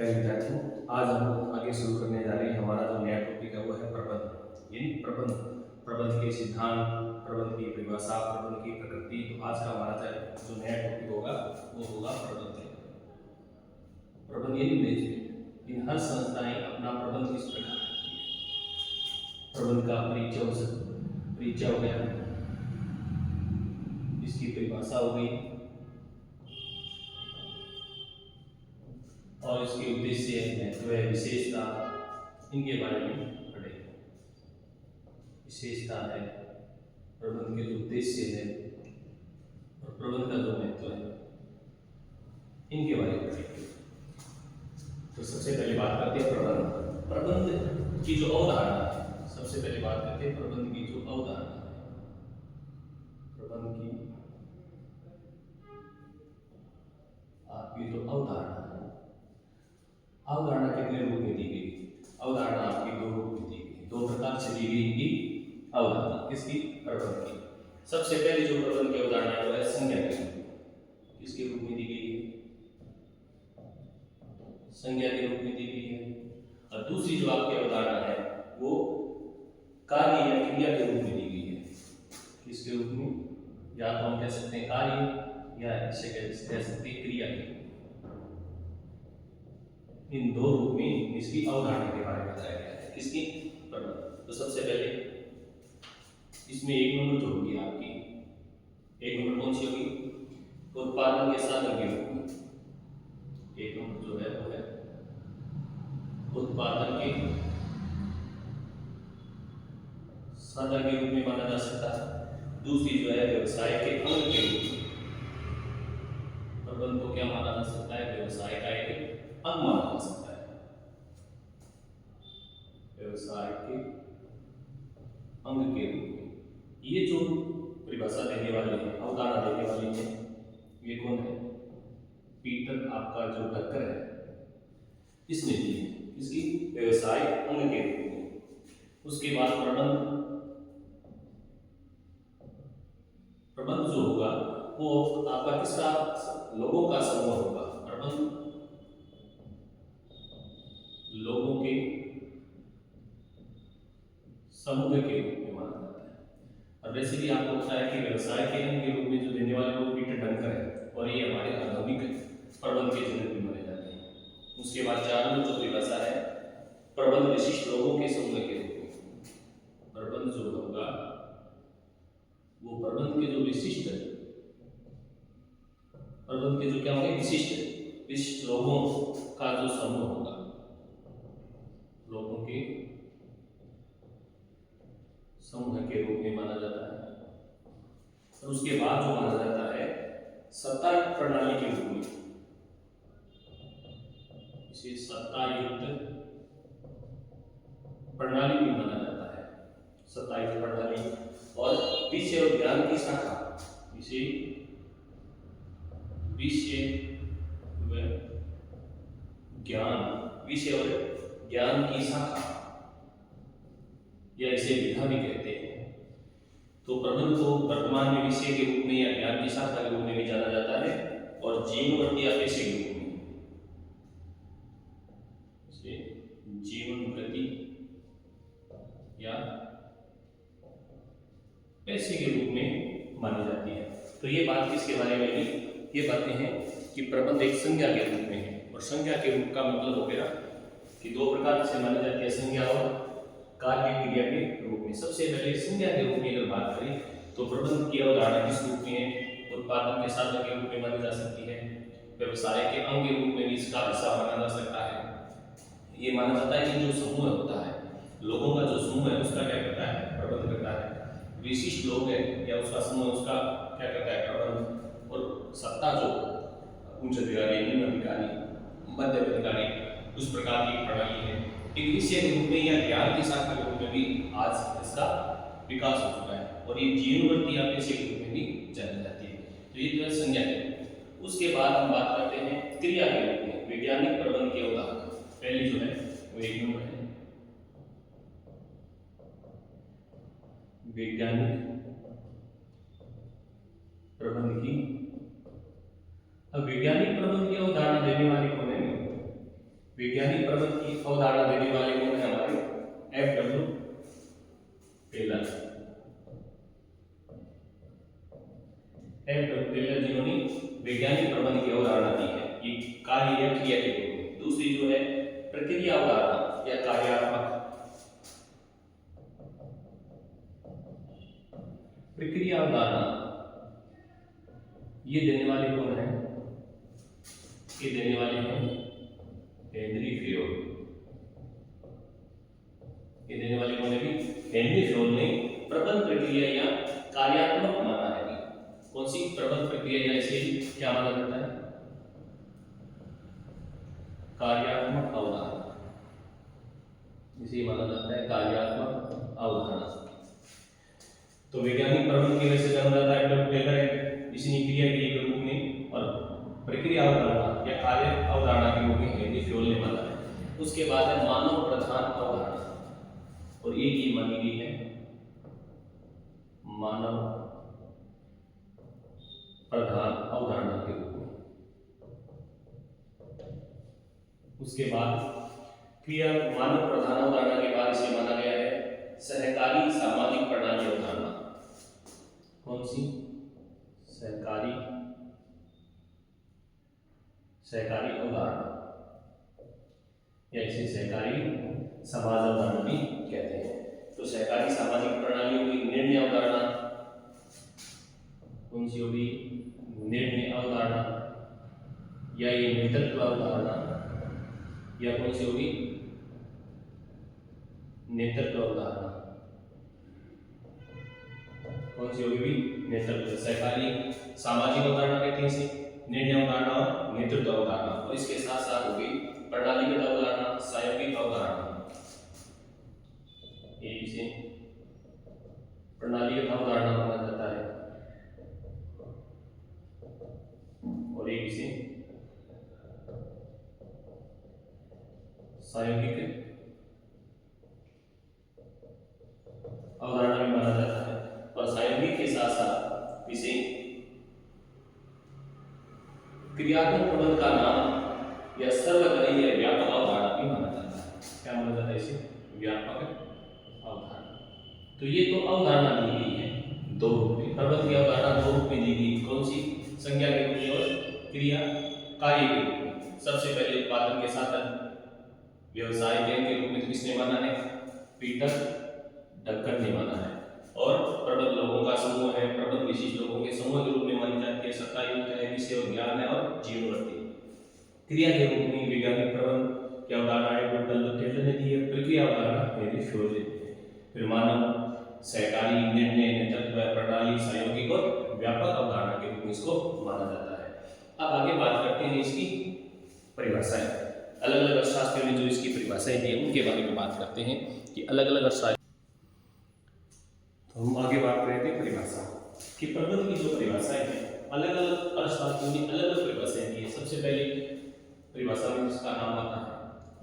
प्यारे विद्यार्थियों, आज हम लोग आगे शुरू करने जा रहे हैं। हमारा जो नया टॉपिक है वो है प्रबंध, यानी प्रबंध, प्रबंध के सिद्धांत, प्रबंध की परिभाषा, प्रबंध की प्रकृति। तो आज का हमारा जो नया टॉपिक होगा वो होगा प्रबंध। प्रबंध यानी मैनेजमेंट। इन हर संस्थाएं अपना प्रबंध किस प्रकार करती है। प्रबंध का परिचय हो गया, इसकी परिभाषा हो गई और इसके उद्देश्य, महत्व, विशेषता, इनके बारे में पढ़ेंगे। विशेषता है, प्रबंध के जो उद्देश्य है और प्रबंध का जो महत्व है, इनके बारे में पढ़ेंगे। तो सबसे पहले बात करते हैं प्रबंध। प्रबंध की जो अवधारणा है, सबसे पहले बात करते हैं प्रबंध की जो अवधारणा है। प्रबंध की आपकी जो अवधारणा है, अवधारणा कितने रूप में दी गई? अवधारणा आपकी दो रूप में दी गई, दो प्रकार से दी गई इनकी अवधारणा। किसकी? प्रबंध की। सबसे पहले जो प्रबंध की अवधारणा है वो है संज्ञा के रूप में। किसके रूप में दी गई है? संज्ञा के रूप में दी गई है। और दूसरी जो आपकी अवधारणा है वो कार्य या क्रिया के रूप में दी गई है। किसके रूप में? या तो हम कह सकते हैं कार्य, या इसे कह सकते हैं क्रिया के रूप में। इन दो रूप में इसकी अवधारणा के बारे में बताया गया है। किसकी? प्रबंध। तो सबसे पहले इसमें एक नंबर जो होगी आपकी, एक नंबर कौन सी होगी? उत्पादन के साधन के रूप में। एक नंबर जो है वो है उत्पादन के साधन के रूप में माना जा सकता है। दूसरी जो है व्यवसाय के अंग के रूप में। प्रबंध को क्या माना जा सकता है? व्यवसाय का एक अंग माना जा सकता है। व्यवसाय के अंग के रूप में। ये जो परिभाषा देने वाले हैं, अवधारणा देने वाले हैं, ये कौन है? पीटर आपका जो डकर है, इसने दी है। इसकी व्यवसाय अंग के रूप में। उसके बाद प्रबंध, प्रबंध जो होगा वो आपका किसका? लोगों का समूह होगा। प्रबंध लोगों के समूह के रूप में माना जाता है। और वैसे भी आपको पता है कि व्यवसाय के अंग के रूप में जो देने वाले लोग पीटर डंकर है, और ये हमारे आधुनिक प्रबंध के जनक भी माने जाते हैं। उसके बाद 4 नंबर जो परिभाषा है, प्रबंध विशिष्ट लोगों के समूह के रूप में। प्रबंध जो होगा वो प्रबंध के जो विशिष्ट, प्रबंध के जो क्या होंगे? विशिष्ट लोगों का जो समूह होगा, लोगों के समूह के रूप में माना जाता है। और उसके बाद जो माना जाता है सत्तायुक्त प्रणाली के रूप में। इसे सत्तायुक्त प्रणाली भी माना जाता है। सत्तायुक्त प्रणाली। और विषय और ज्ञान की शाखा, इसे विषय व ज्ञान, विषय और ज्ञान की शाखा, या इसे विधा भी कहते हैं। तो प्रबंध को वर्तमान में विषय के रूप में या ज्ञान की शाखा के रूप में भी जाना जाता है, और जीवनवृत्ति या पेशे के रूप में, इसे जीवनवृत्ति या पेशे के रूप में मानी जाती है। तो ये बात किसके बारे में है? ये बातें हैं कि प्रबंध एक संज्ञा के रूप में है। और संज्ञा के रूप का मतलब हो गया कि दो प्रकार से मानी जाती है, संज्ञा और कार्य क्रिया के रूप में। सबसे पहले संज्ञा के रूप में अगर बात करें तो प्रबंध की अवधारणा किस रूप में है? उत्पादन के साधन के रूप में मानी जा सकती है। व्यवसाय के अंग के रूप में भी इसका हिस्सा माना जा सकता है। ये माना जाता है कि जो समूह होता है, लोगों का जो समूह है उसका क्या करता है? प्रबंध करता है। विशिष्ट लोग है या उसका समूह, उसका क्या करता है? प्रबंध। और सत्ता जो उच्च अधिकारी, निम्न अधिकारी, मध्यम अधिकारी, उस प्रकार की प्रणाली है। एक विषय के रूप में या ज्ञान की शाखा के रूप में भी आज इसका विकास हो चुका है, और ये जीवनवृत्ति या पेशे के रूप में भी जानी जाती है। तो ये जो है संज्ञा के। उसके बाद हम बात करते हैं क्रिया के रूप में, वैज्ञानिक प्रबंध की अवधारणा। पहली जो है वो एक नंबर है वैज्ञानिक प्रबंध की। अब वैज्ञानिक प्रबंध की अवधारणा देने वाले कौन है? वैज्ञानिक प्रबंध की अवधारणा देने वाले कौन है हमारे F.W. टेलर। F.W. टेलर जिन्होंने वैज्ञानिक प्रबंध की अवधारणा दी है, ये कार्य या क्रिया के रूप में। दूसरी जो है प्रक्रिया अवधारणा या कार्यात्मक प्रक्रिया अवधारणा, ये देने वाले कौन है? ये देने वाले हैं हेनरी फ्योल। ये देने वाले कौन है भी? हेनरी फ्योल ने प्रबंध प्रक्रिया या कार्यात्मक माना है। कौन सी प्रबंध प्रक्रिया या इसे क्या माना जाता है? कार्यात्मक अवधारणा, इसे माना जाता है कार्यात्मक अवधारणा। तो वैज्ञानिक प्रबंध की वजह से जाना जाता है F.W. टेलर है, इसने क्रिया के रूप में, और प्रक्रिया अवधारणा या कार्य अवधारणा के रूप में हेनरी फ्योल ने माना है। उसके बाद है मानव प्रधान अवधारणा, और एक ही मानी गई है मानव प्रधान अवधारणा के रूप में। उसके बाद क्रिया मानव प्रधान अवधारणा के बाद इसे माना गया है सहकारी सामाजिक प्रणाली अवधारणा। कौन सी? सहकारी अवधारणा, या इसे सहकारी समाज अवधारणा भी कहते हैं। तो सहकारी सामाजिक प्रणाली होगी निर्णय अवधारणा। कौन सी होगी? निर्णय अवधारणा, या ये नेतृत्व अवधारणा, या कौन सी होगी? नेतृत्व अवधारणा। कौन सी होगी? नेतृत्व। सहकारी सामाजिक अवधारणा कहते हैं इसे, निर्णय अवधारणा और नेतृत्व अवधारणा। और इसके साथ साथ होगी प्रणालीगत अवधारणा, सायोगिक अवधारणा। ये इसे प्रणालीगत अवधारणा माना जाता है, और एक इसे सायोगिक अवधारणा भी माना जाता है। और सायोगिक के साथ साथ इसे क्रियात्मक प्रबंध का नाम या सर्वकालीन या व्यापक अवधारणा भी माना जाता है। क्या माना जाता है इसे? व्यापक अवधारणा। तो ये तो अवधारणा दी गई है दो रूप में, प्रबंध की अवधारणा दो रूप में दी गई। कौन सी? संज्ञा के रूप में और क्रिया कार्य के रूप में। सबसे पहले उत्पादन के साधन व्यवसाय के रूप में किसने माना है? पीटर ड्रकर ने माना है। और प्रबंध लोगों का समूह है, प्रबंध विशिष्ट लोगों के समूह के रूप में मानी जाती है। सत्ता युक्त है, विषय और ज्ञान है, और जीववर्ती। क्रिया के रूप में वैज्ञानिक प्रबंध की अवधारणा F.W. टेलर ने दी है, प्रक्रिया अवधारणा हेनरी फ्योल ने दी है। फिर मानव सहकारी निर्णय नेतृत्व प्रणाली सायोगिक और व्यापक अवधारणा के रूप में इसको माना जाता है। अब आगे बात करते हैं इसकी परिभाषाएं। अलग अलग अर्थशास्त्रियों ने जो इसकी परिभाषाएं दी है उनके बारे में बात करते हैं कि अलग अलग अर्थशास्त्र। तो हम आगे बात करेंगे परिभाषा कि प्रबंध की जो परिभाषाएं हैं, अलग अलग अर्थशास्त्रियों ने अलग अलग परिभाषाएं दी है। सबसे पहले परिभाषा में जिसका नाम आता है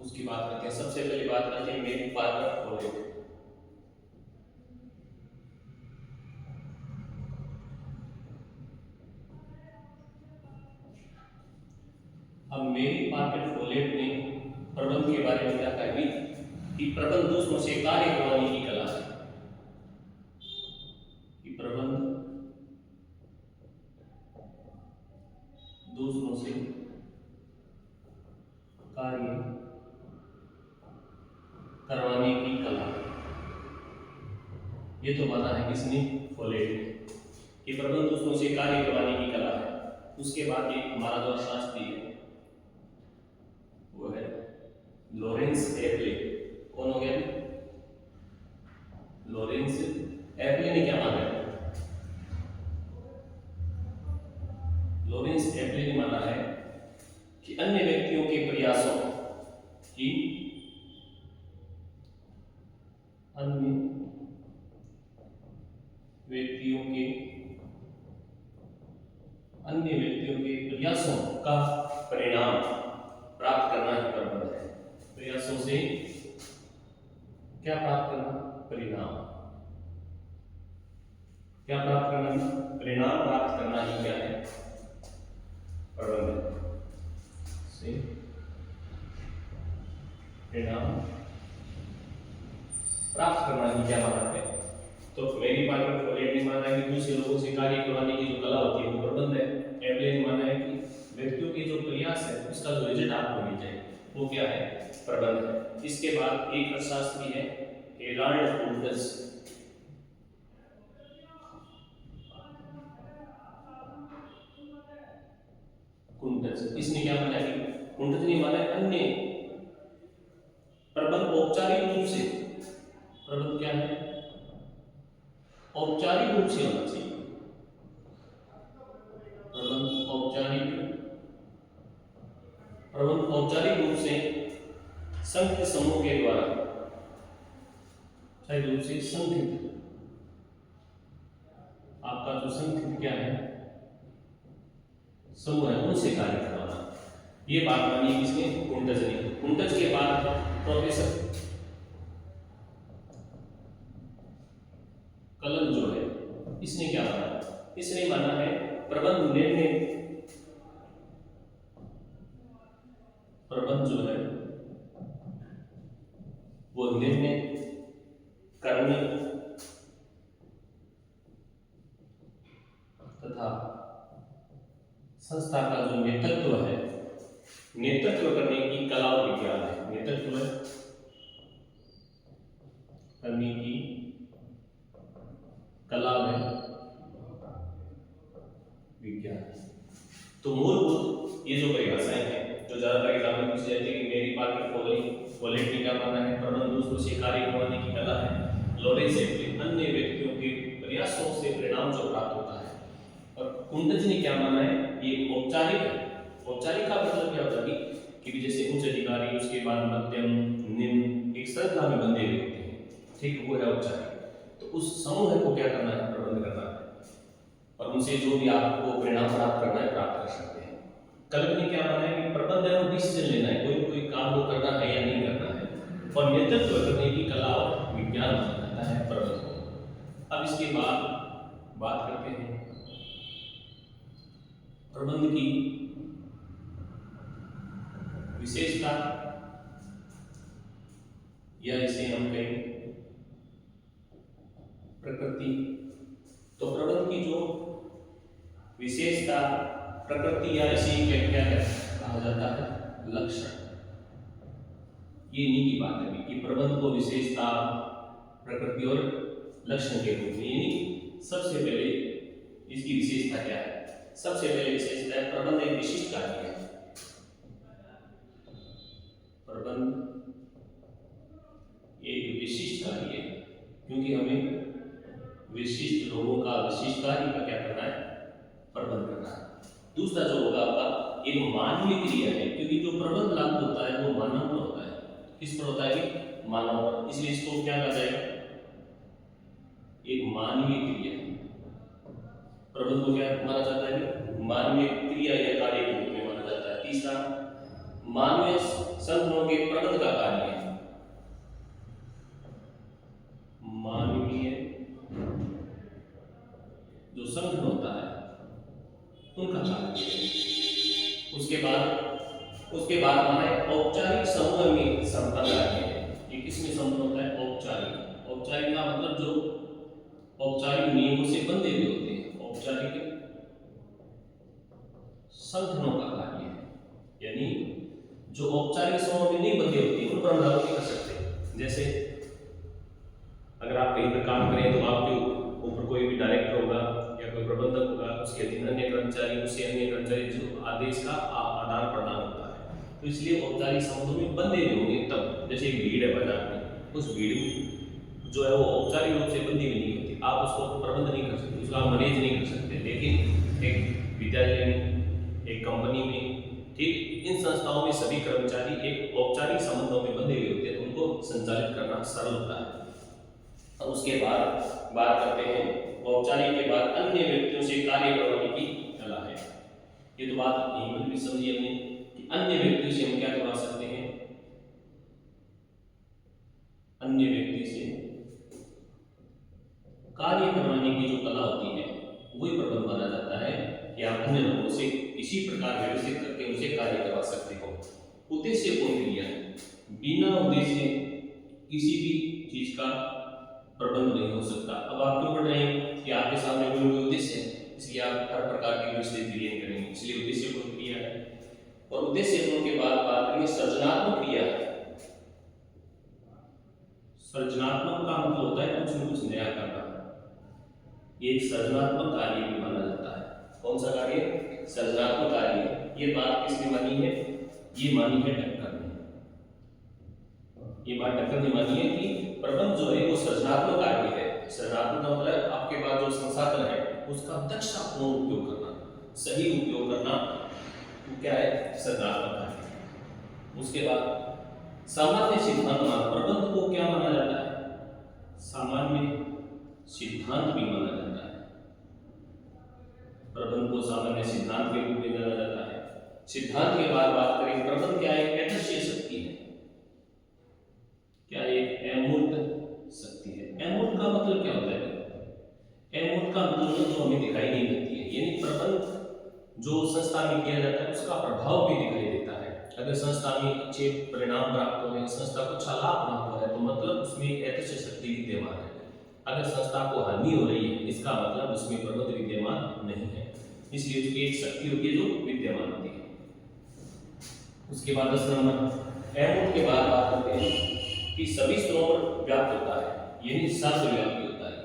उसकी बात करते हैं। सबसे पहले बात करते हैं मेरी पार्कर फोलेट। अब मेरी पार्कर फोलेट ने प्रबंध के बारे में क्या कहा कि प्रबंध दूसरों से कार्य करवाने की कला है। कि प्रबंध दूसरों से कार्य करवाने की कला। ये तो माना है किसने? फोलेट ने, कि प्रबंध दूसरों से कार्य करवाने की कला है। उसके बाद एक हमारा जो अर्थशास्त्री है वो है लॉरेंस एपले। कौन हो गया? लॉरेंस एपले ने क्या माना है? लॉरेंस एपले ने माना है कि अन्य व्यक्तियों के प्रयासों की अन्य व्यक्तियों के प्रयासों का परिणाम प्राप्त करना ही प्रबंध है। प्रयासों से क्या प्राप्त करना? परिणाम। क्या प्राप्त करना? परिणाम प्राप्त करना ही क्या है? प्रबंध से परिणाम प्राप्त करना ही क्या माना है। तो मेरी पार्टी में फॉलेट ने माना है कि दूसरे लोगों से कार्य करवाने की जो कला होती है वो प्रबंध है। एवले ने माना है कि व्यक्तियों के जो प्रयास है उसका जो रिजल्ट आपको मिल जाए वो क्या है, प्रबंध है। इसके बाद एक अर्थशास्त्री है हेराल्ड कुंटज। इसने क्या माना है, कुंटज ने माना है अन्य प्रबंध औपचारिक रूप से, प्रबंध क्या है, औपचारिक रूप से होना चाहिए। प्रबंध औपचारिक रूप से संघ समूह के द्वारा, औपचारिक रूप से संघित, आपका जो संघित क्या है समूह है उनसे कार्य करवाना। ये बात मानी किसने, कुंटज ने। कुंटज के बाद प्रोफेसर कलन जो है इसने क्या माना, इसने माना है प्रबंध निर्णय, प्रबंध जो है वो निर्णय करने तथा संस्था का जो नेतृत्व है, नेतृत्व करने की कला और विज्ञान है। नेतृत्व करने की कला में विज्ञान। तो मूलभूत ये जो परिभाषाएं हैं जो ज्यादातर एग्जाम में पूछी जाती है कि मेरी पार्ट के फॉलोइंग ने क्या माना है, प्रबंध दूसरों से कार्य करवाने की कला है। लॉरेंस एवले अन्य व्यक्तियों के प्रयासों से परिणाम जो प्राप्त होता है। और कुंटज ने क्या माना है, ये औपचारिक है। औपचारिक का मतलब क्या होता है कि जैसे उच्च अधिकारी, उसके बाद मध्यम, निम्न, एक श्रृंखला में बंधे हुए होते हैं, ठीक, वो है औपचारिक। तो उस समूह को क्या करना है, प्रबंध करना है और उनसे जो भी आपको परिणाम प्राप्त करना है प्राप्त कर सकते हैं। कल्प ने क्या माना है कि प्रबंध है और डिसीजन लेना है, कोई काम को करना है या नहीं करना है, और नेतृत्व करने की कला और विज्ञान माना जाता है प्रबंध को। अब इसके बाद बात करते हैं प्रबंध की विशेषता, या इसे हम कहें प्रकृति। तो प्रबंध की जो विशेषता, प्रकृति, या इसे क्या कहा जाता है, लक्षण। ये इन्हीं की बात है कि प्रबंध को विशेषता, प्रकृति और लक्षण के रूप में, यानी सबसे पहले इसकी विशेषता क्या है। सबसे पहले विशेषता है प्रबंध एक विशिष्ट कार्य है। प्रबंध एक विशिष्ट कार्य है क्योंकि हमें विशिष्ट लोगों का, विशिष्ट कार्य का क्या करना है, प्रबंध करना है। दूसरा जो होगा आपका एक मानवीय क्रिया है, क्योंकि जो प्रबंध लागू होता है वो मानव पर होता है। किस पर होता है, मानव पर, इसलिए इसको क्या कहा जाएगा, एक मानवीय क्रिया। प्रबंध को क्या माना जाता है, मानवीय क्रिया या कार्य के रूप में माना जाता है। तीसरा, मानवीय संगठनों के प्रबंध का कार्य है। मानवीय जो संगठन होता है उनका कार्य है। उसके बाद हमारे औपचारिक समूह में संपन्न कार्य है। ये किसमें संपन्न होता है, औपचारिक। औपचारिक का मतलब जो औपचारिक नियमों से बंधे हुए होते हैं, औपचारिक संगठनों का कार्य है। यानी जो औपचारिक समूह में नहीं बंधे होते उन पर हम लागू नहीं कर सकते। जैसे अगर आप कहीं पर काम करें तो आपके ऊपर कोई भी डायरेक्टर होगा या कोई प्रबंधक होगा, उसके अधीन अन्य कर्मचारी, उससे अन्य कर्मचारी, जो आदेश का आदान प्रदान होता है। तो इसलिए औपचारिक संबंधों में बंधे नहीं होंगे। तब जैसे एक भीड़ है बाजार में, उस भीड़ जो है वो औपचारिक रूप से बंधी भी नहीं होती, आप उसको प्रबंध नहीं कर सकते, उसका मैनेज नहीं कर सकते। लेकिन एक विद्यालय में, एक कंपनी में, ठीक, इन संस्थाओं में सभी कर्मचारी एक औपचारिक संबंधों में बंधे हुए होते हैं, उनको संचालित करना सरल होता है। और उसके बाद बात करते हैं औपचारिक के बाद अन्य व्यक्तियों से कार्य करवाने की कला है। ये तो बात यहीं भी समझी हमने कि अन्य व्यक्तियों से हम क्या करवा सकते हैं, अन्य व्यक्ति से कार्य करवाने की जो कला होती है वही प्रबंध माना जाता है कि आप अन्य लोगों से किसी प्रकार व्यवस्थित करके उनसे कार्य करवा सकते हो। उद्देश्यपूर्ण क्रिया, बिना उद्देश्य किसी भी चीज का प्रबंध नहीं हो सकता। अब आप क्यों पढ़ रहे हैं कि आपके सामने कोई उद्देश्य है, इसलिए आप हर प्रकार की स्थिति करेंगे, इसलिए उद्देश्य पूर्ण क्रिया है। और उद्देश्य पूर्ण के बाद बात करेंगे सृजनात्मक क्रिया। सृजनात्मक का मतलब होता है कुछ न कुछ नया करना। ये एक सृजनात्मक कार्य भी माना जाता है। कौन सा कार्य? सृजनात्मक कार्य। ये बात किसने मानी है? ये मानी है डक्कर ने। ये बात डक्कर ने मानी है कि प्रबंध जो है वो सृजनात्मक कार्य है। सृजनात्मक का मतलब आपके पास जो संसाधन है उसका दक्षतापूर्ण उपयोग करना, सही उपयोग करना, क्या है? सृजनात्मक कार्य। उसके बाद सामान्य सिद्धांत प्रबंध को क्या माना जाता है? सामान्य सिद्धांत भी माना जाता है। प्रबंध को सामान्य सिद्धांत के रूप में जाना जाता है। सिद्धांत के बाद बात करें प्रबंध क्या है? अदृश्य शक्ति है। क्या एक अमूर्त शक्ति है। अमूर्त का मतलब क्या होता है? अमूर्त का मतलब जो हमें दिखाई नहीं देती है, यानी प्रबंध जो संस्था में किया जाता है उसका प्रभाव भी दिखाई देता है। अगर संस्था में अच्छे परिणाम प्राप्त हो रहे हैं, संस्था को अच्छा लाभ प्राप्त हो रहा है, तो मतलब उसमें अदृश्य शक्ति विद्यमान है। अगर संस्था को हानि हो रही है, इसका मतलब उसमें प्रबंध विद्यमान नहीं है, इसलिए उसकी एक शक्ति होती है जो विद्यमान होती है। उसके बाद 10 नंबर अमूर्त के बाद बात करते हैं कि सभी स्तरों पर व्याप्त होता है, यानी सर्वव्यापी होता है।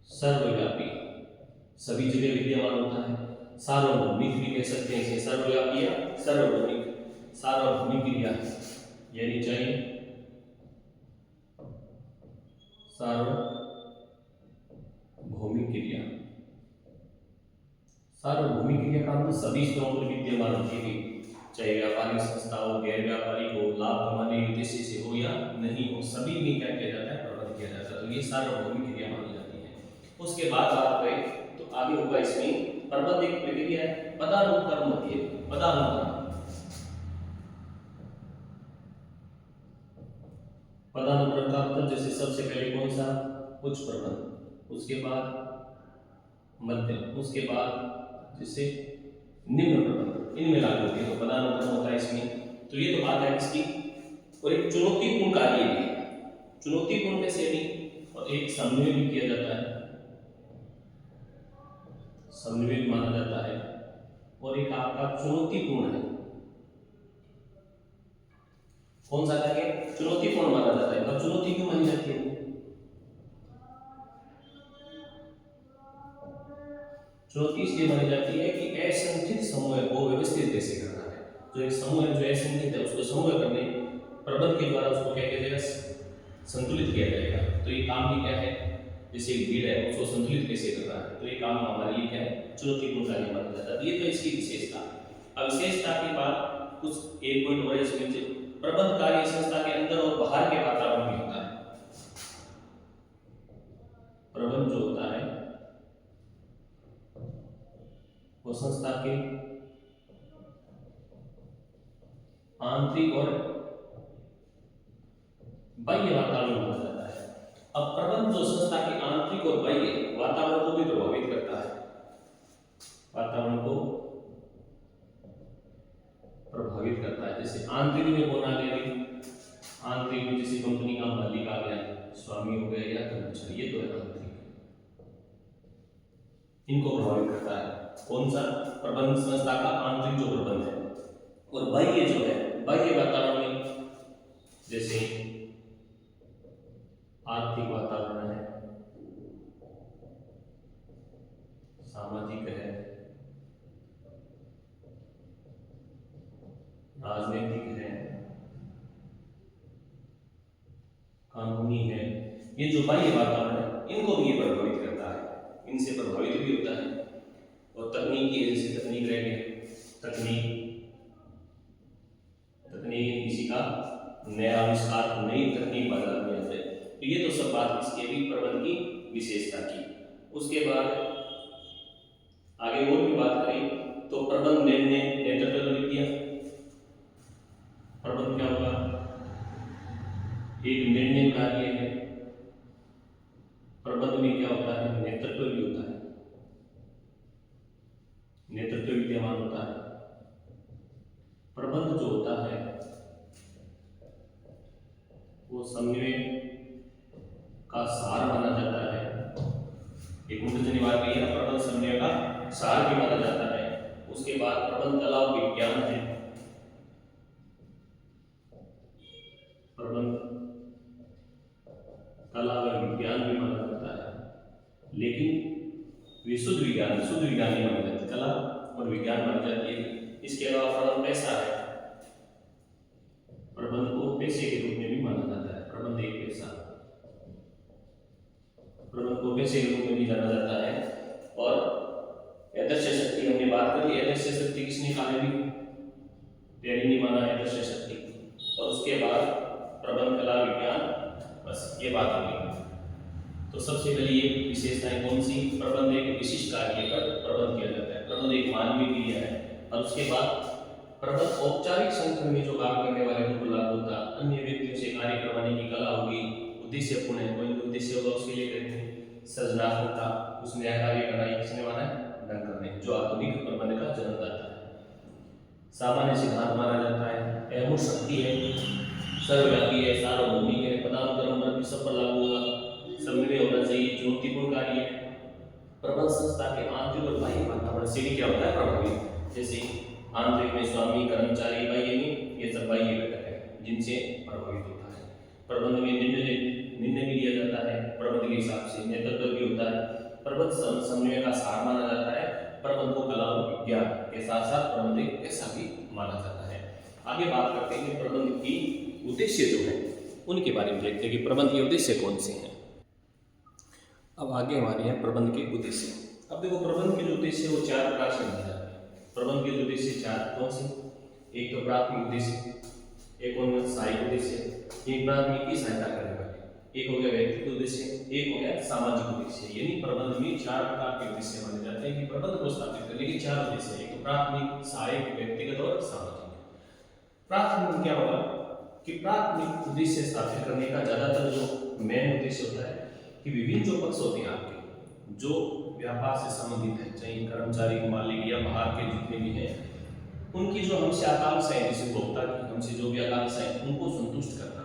सर्वव्यापी, सभी जगह विद्यमान होता है। सार्वभौमिक भी कह सकते हैं इसे, सर्वव्यापी या सार्वभौमिक। सार्वभौमिक क्रिया यानी चाहिए सार्वभौमिक क्रिया। सार्वभौमिक क्रिया का मतलब सभी स्तरों पर विद्यमान होती है, चाहे व्यापारिक संस्था हो, गैर व्यापारिक हो, लाभ कमाने के उद्देश्य से हो या नहीं हो, सभी में क्या किया जाता है? प्रबंध किया जाता है। तो ये सार्वभौमिक क्रिया मानी जाती है। उसके बाद बात करें तो आगे होगा इसमें प्रबंध एक प्रक्रिया है, पदानुक्रम होती है। पदानुक्रम, पदानुक्रम का मतलब जैसे सबसे पहले कौन सा? उच्च प्रबंध, उसके बाद मध्यम, उसके बाद जैसे निम्न प्रबंध, इनमें लागू होती है। तो पदानुक्रम होता है इसमें। तो ये तो बात है इसकी। और एक चुनौतीपूर्ण कार्य भी है, चुनौतीपूर्ण में से भी, और एक समन्वय भी किया जाता है, समन्वय माना जाता है। और एक आपका चुनौतीपूर्ण है। कौन सा कार्य? चुनौतीपूर्ण माना जाता है। अब चुनौती क्यों मानी जाती है? चुनौती इसलिए मानी जाती है कि असंगठित समूह को व्यवस्थित कैसे करना है। जो एक समूह है जो असंगठित है उसको समूह करने प्रबंध के द्वारा उसको क्या किया जाएगा? संतुलित किया जाएगा। तो ये काम भी क्या है? जैसे एक भीड़ है उसको संतुलित कैसे करना है, तो ये काम हमारे लिए क्या है? चुनौतीपूर्ण कार्य माना जाता है। ये तो इसकी विशेषता। अब विशेषता के बाद कुछ एक पॉइंट और इसमें प्रबंध कार्य संस्था के अंदर और बाहर के वातावरण में होता है। प्रबंध जो होता है वो संस्था के आंतरिक और बाह्य वातावरण में होता है। अब प्रबंध जो संस्था के आंतरिक और बाह्य वातावरण को भी प्रभावित करता है, वातावरण को प्रभावित करता है। जैसे आंतरिक में कौन आ गया? आंतरिक में जैसे कंपनी का मालिक आ गया, स्वामी हो गया या कर्मचारी, ये तो है आंतरिक, इनको प्रभावित करता है। कौन सा? प्रबंध संस्था का आंतरिक जो प्रबंध है। और बाह्य जो है, बाह्य वातावरण में जैसे आर्थिक वातावरण है, सामाजिक है, राजनीतिक है, कानूनी है। ये जो बाह्य वातावरण है इनको भी ये प्रभावित करता है, इनसे प्रभावित भी होता है। और तकनीकी, जैसे तकनीक रह गए, तकनीक किसी का नया आविष्कार, नई तकनीक बाजार में आ जाए, तो ये तो सब बात इसके भी प्रबंध की विशेषता की। उसके बाद आगे और भी बात करें तो प्रबंध निर्णय नेतृत्व विद्या। प्रबंध क्या होगा? एक निर्णय कार्य है। प्रबंध में क्या होता है? नेतृत्व भी होता है, नेतृत्व विद्यमान होता है। प्रबंध जो होता है को समन्वय का सार माना जाता है। एक मुद्दे निवार गई है, प्रबंध समन्वय का सार भी माना जाता है। उसके बाद प्रबंध कला और विज्ञान है, प्रबंध कला और विज्ञान भी माना जाता है, लेकिन विशुद्ध विज्ञान नहीं मानी जाती, कला और विज्ञान मानी जाती है। इसके अलावा प्रबंध पैसा है, प्रबंध को पैसे के रूप में भी माना जाता है। प्रबंध एक पैसा, प्रबंध को पैसे के रूप में भी जाना जाता है। और यदृश्य शक्ति हमने बात करी, यदृश्य शक्ति किसने कहा भी प्यारी नहीं माना यदृश्य शक्ति। और उसके बाद प्रबंध कला विज्ञान, बस ये बात होगी। तो सबसे पहले ये विशेषताएं कौन सी, प्रबंध एक विशिष्ट कार्य पर प्रबंध किया जाता है, प्रबंध एक मानवीय क्रिया है। और उसके बाद प्रबंध औपचारिक संगठन में जो काम करने वाले उनको लागू होता, अन्य व्यक्तियों से कार्य करवाने की कला होगी, उद्देश्यपूर्ण है, कोई उद्देश्य होगा उसके लिए करेंगे। सृजनात्मकता, उस नया कार्य करना ये किसने माना है, ढंग करने, जो आधुनिक प्रबंध का जन्मदाता है। सामान्य सिद्धांत माना जाता है, अमूर्त शक्ति है, सर्वव्यापी है, सार्वभौमिक है, पदानुक्रम पर भी सब पर लागू होगा, समन्वय होना चाहिए, चुनौतीपूर्ण कार्य है। प्रबंध संस्था के आंतरिक और बाह्य वातावरण से भी क्या होता है, प्रभावित। जैसे आंतरिक में स्वामी, कर्मचारी, बाह्य में ये सब बाह्य घटक है जिनसे प्रभावित होता है। प्रबंध में निर्णय भी लिया जाता है, प्रबंध के हिसाब से नेतृत्व भी होता है। प्रबंध समन्वय का सार माना जाता है। प्रबंध को कला और विज्ञान के साथ साथ प्रबंध एक ऐसा भी माना जाता है। आगे बात करते हैं प्रबंध की उद्देश्य जो है उनके बारे में देखते हैं कि प्रबंध के उद्देश्य कौन से हैं। अब आगे हमारे हैं प्रबंध के उद्देश्य। अब देखो प्रबंध के जो उद्देश्य वो 4 प्रकार से माने जाते हैं। प्रबंध के जो उद्देश्य 4 कौन से, एक तो प्राथमिक उद्देश्य, एक उन्नत सहायक उद्देश्य, एक प्राथमिक की सहायता करने वाले, एक हो गया व्यक्तिगत उद्देश्य, एक हो गया सामाजिक उद्देश्य। यानी प्रबंध में 4 प्रकार के उद्देश्य माने जाते हैं कि प्रबंध को स्थापित करने के 4 उद्देश्य हैं, एक तो प्राथमिक, सहायक, व्यक्तिगत और सामाजिक। प्राथमिक क्या होगा कि प्राथमिक उद्देश्य स्थापित करने का ज्यादातर जो मेन उद्देश्य होता है कि विभिन्न जो पक्ष होते हैं आपके, जो व्यापार से संबंधित है, चाहे कर्मचारी, मालिक या बाहर के जितने भी हैं, उनकी जो हमसे आकांक्षा है, जैसे उपभोक्ता की हमसे जो भी आकांक्षा है उनको संतुष्ट करना।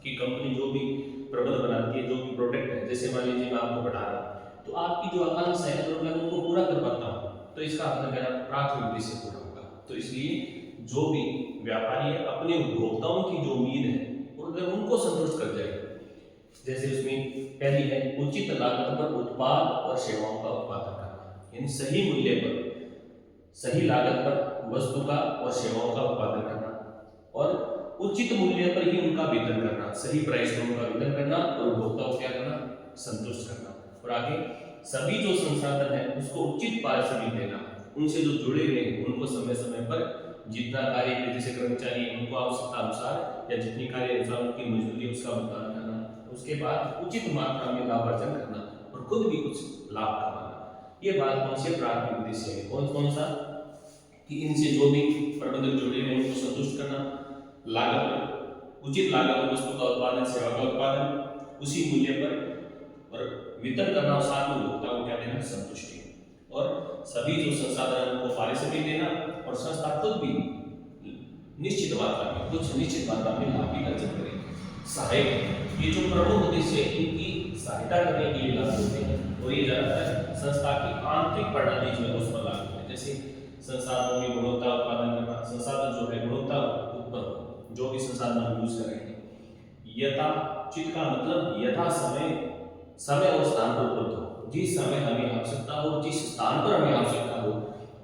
कि कंपनी जो भी प्रबंध बनाती है, जो भी प्रोडक्ट है, जैसे मान लीजिए मैं आपको बता रहा हूँ तो आपकी जो आकांक्षा है अगर मैं उनको पूरा कर पाता हूँ तो इसका मतलब मेरा प्राथमिक उद्देश्य पूरा होगा। तो इसलिए जो भी व्यापारी है अपने उपभोक्ताओं की जो उम्मीद है और अगर उनको संतुष्ट कर जाए, जैसे उसमें पहली है उचित लागत पर उत्पाद और सेवाओं का उत्पादन करना, यानी सही मूल्य पर, सही लागत पर वस्तु का और सेवाओं का उत्पादन करना और उचित मूल्य पर ही उनका वितरण करना, सही प्राइस पर उनका वितरण करना और उपभोक्ता को क्या करना, संतुष्ट करना। और आगे सभी जो संसाधन है उसको उचित पारिश्रमिक देना, उनसे जो जुड़े हुए हैं उनको समय समय पर जितना कार्य के जैसे कर्मचारी उनको आवश्यकता अनुसार या जितनी कार्य अनुसार उनकी मजदूरी उसका भुगतान करना, उसके बाद उचित मात्रा में लाभ अर्जन करना और खुद भी कुछ लाभ कमाना। ये बात कौन से प्राथमिक उद्देश्य है, कौन कौन सा, कि इनसे जो भी प्रबंधक जुड़े हुए उनको संतुष्ट करना, लागत उचित लागत पर वस्तु का उत्पादन, सेवा का उत्पादन उसी मूल्य पर और वितरण करना और साथ में उपभोक्ता को क्या देना, संतुष्टि, और सभी जो संसाधन उनको पारिश्रमिक देना और संस्था खुद भी निश्चित मात्रा में कुछ निश्चित मात्रा में लाभ भी अर्जित करेगी। सहायक, ये जो प्रमुख उद्देश्य इनकी सहायता करने के लिए लागू होते हैं और ये ज्यादातर संस्था की आंतरिक प्रणाली जो है उस पर लागू होते हैं। जैसे संसाधनों की गुणवत्ता उत्पादन करना, संसाधन जो है गुणवत्ता उत्पन्न जो भी संसाधन हम यूज कर रहे हैं, यथाचित का मतलब यथा समय और स्थान पर उपलब्ध हो, जिस समय हमें आवश्यकता हो, जिस स्थान पर हमें आवश्यकता हो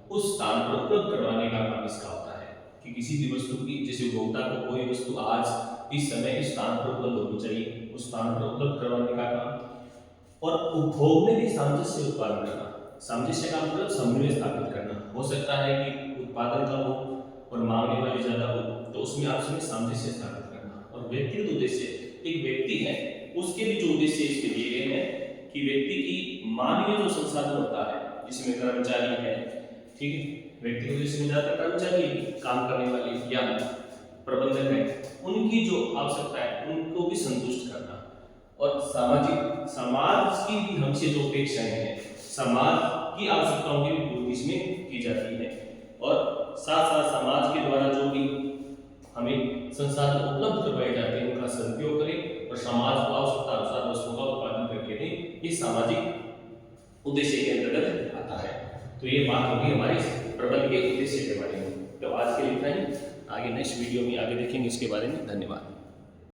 उस स्थान पर उपलब्ध करवाने का काम इसका होता है। कि किसी भी वस्तु की, जैसे उपभोक्ता को कोई वस्तु आज इस समय इस स्थान पर उपलब्ध होनी चाहिए, उस स्थान पर उपलब्ध करवाने का काम। और उपभोग में भी सामंजस्य उत्पादन करना, सामंजस्य का मतलब समन्वय स्थापित करना। हो सकता है कि उत्पादन कम हो और मांगने वाले ज्यादा हो तो उसमें आपस में सामंजस्य स्थापित करना। और व्यक्तिगत उद्देश्य, एक व्यक्ति है उसके भी जो उद्देश्य इसके दिए गए हैं कि व्यक्ति की मानवीय जो संसाधन होता है जिसमें कर्मचारी है, ठीक है, व्यक्तिगत उद्देश्य में ज्यादातर कर्मचारी काम करने वाले या प्रबंधक है, उनकी जो आवश्यकता है उनको भी संतुष्ट करना। और सामाजिक, समाज की भी हमसे जो अपेक्षाएं हैं, समाज की आवश्यकताओं की भी पूर्ति इसमें की जाती है। और साथ साथ समाज के द्वारा जो भी हमें संसाधन उपलब्ध करवाए जाते हैं उनका सदुपयोग करें समाज को आवश्यकता अनुसार वस्तुओं का उत्पादन करके दें, ये सामाजिक उद्देश्य के अंतर्गत आता है। तो ये बात होगी हमारे प्रबंध के उद्देश्य के बारे में। तो आज के लिए इतना ही, आगे नेक्स्ट वीडियो में आगे देखेंगे इसके बारे में। धन्यवाद।